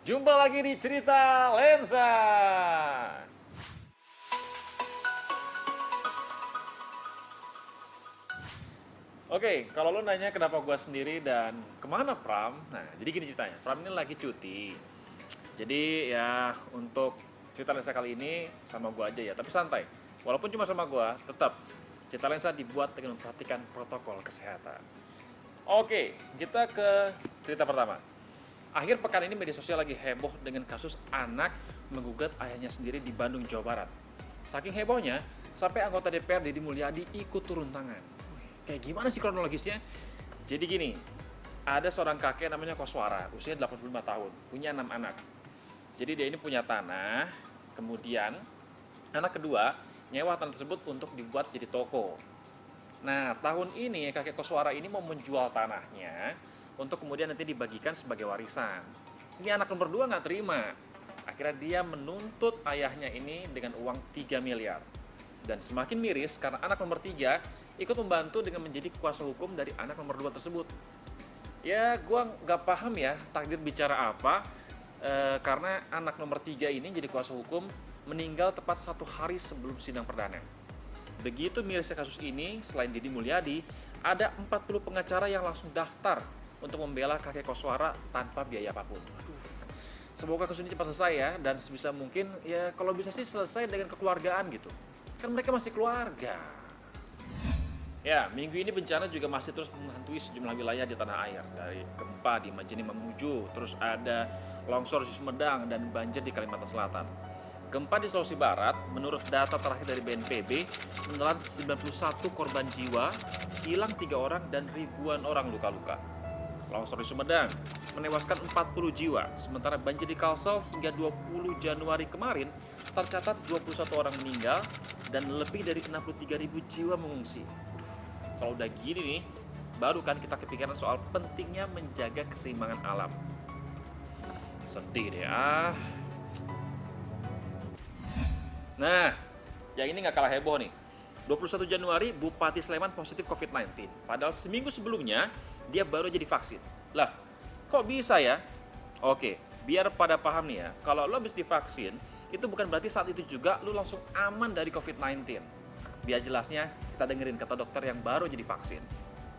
Jumpa lagi di Cerita Lensa. Oke, kalau lo nanya kenapa gua sendiri dan kemana Pram? Nah, jadi gini ceritanya. Pram ini lagi cuti. Jadi ya untuk Cerita Lensa kali ini sama gua aja ya, tapi santai. Walaupun cuma sama gua, tetap Cerita Lensa dibuat dengan memperhatikan protokol kesehatan. Oke, kita ke cerita pertama. Akhir pekan ini media sosial lagi heboh dengan kasus anak menggugat ayahnya sendiri di Bandung, Jawa Barat. Saking hebohnya, sampai anggota DPR Deddy Mulyadi ikut turun tangan. Kayak gimana sih kronologisnya? Jadi gini, ada seorang kakek namanya Koswara, usia 85 tahun, punya 6 anak. Jadi dia ini punya tanah, kemudian anak kedua nyewa tanah tersebut untuk dibuat jadi toko. Nah, tahun ini kakek Koswara ini mau menjual tanahnya untuk kemudian nanti dibagikan sebagai warisan. Ini anak nomor 2 nggak terima. Akhirnya dia menuntut ayahnya ini dengan uang 3 miliar. Dan semakin miris karena anak nomor 3 ikut membantu dengan menjadi kuasa hukum dari anak nomor 2 tersebut. Ya, gua nggak paham ya takdir bicara apa, karena anak nomor 3 ini jadi kuasa hukum meninggal tepat 1 hari sebelum sidang perdana. Begitu mirisnya kasus ini, selain Deddy Mulyadi, ada 40 pengacara yang langsung daftar untuk membela kakek Koswara tanpa biaya apapun. Aduh, semoga kasus ini cepat selesai ya, dan sebisa mungkin ya kalau bisa sih selesai dengan kekeluargaan gitu. Kan mereka masih keluarga. Ya, minggu ini bencana juga masih terus menghantui sejumlah wilayah di tanah air. Dari gempa di Majene Mamuju, terus ada longsor di Sumedang, dan banjir di Kalimantan Selatan. Gempa di Sulawesi Barat, menurut data terakhir dari BNPB, menelan 91 korban jiwa, hilang 3 orang, dan ribuan orang luka-luka. Longsor di Sumedang menewaskan 40 jiwa, sementara banjir di Kalsel hingga 20 Januari kemarin tercatat 21 orang meninggal dan lebih dari 63.000 jiwa mengungsi. Kalau udah gini nih, baru kan kita kepikiran soal pentingnya menjaga keseimbangan alam. Sedih deh Nah, yang ini nggak kalah heboh nih. 21 Januari, Bupati Sleman positif COVID-19. Padahal seminggu sebelumnya, dia baru jadi vaksin. Lah, kok bisa ya? Oke, biar pada paham nih ya, kalau lo habis divaksin, itu bukan berarti saat itu juga lo langsung aman dari COVID-19. Biar jelasnya, kita dengerin kata dokter yang baru jadi vaksin.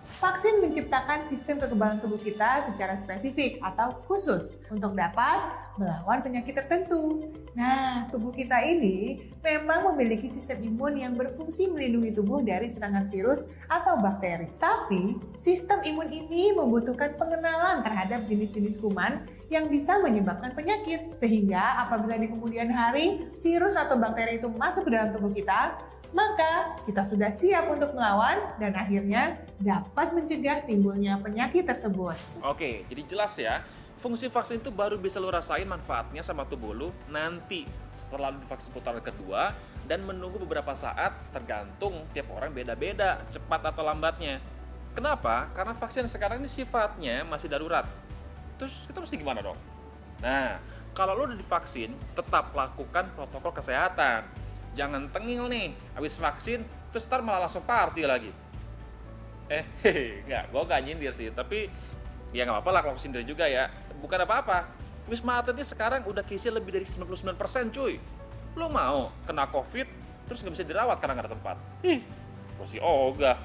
Vaksin menciptakan sistem kekebalan tubuh kita secara spesifik atau khusus untuk dapat melawan penyakit tertentu. Nah, tubuh kita ini memang memiliki sistem imun yang berfungsi melindungi tubuh dari serangan virus atau bakteri. Tapi, sistem imun ini membutuhkan pengenalan terhadap jenis-jenis kuman yang bisa menyebabkan penyakit. Sehingga apabila di kemudian hari virus atau bakteri itu masuk ke dalam tubuh kita, maka kita sudah siap untuk melawan dan akhirnya dapat mencegah timbulnya penyakit tersebut. Oke, jadi jelas ya, fungsi vaksin itu baru bisa lo rasain manfaatnya sama tubuh lo nanti setelah lo divaksin putaran kedua dan menunggu beberapa saat tergantung tiap orang beda-beda cepat atau lambatnya. Kenapa? Karena vaksin sekarang ini sifatnya masih darurat. Terus kita mesti gimana dong? Nah, kalau lo udah divaksin, tetap lakukan protokol kesehatan. Jangan tengil nih, habis vaksin, terus ntar malah langsung party lagi. Enggak, gue gak nyindir sih, tapi ya gak apa-apa lah kalau sindir juga ya. Bukan apa-apa, Wisma Atlet ini sekarang udah keisi lebih dari 99% cuy. Lo mau kena COVID, terus gak bisa dirawat karena gak ada tempat? Gue sih ogah.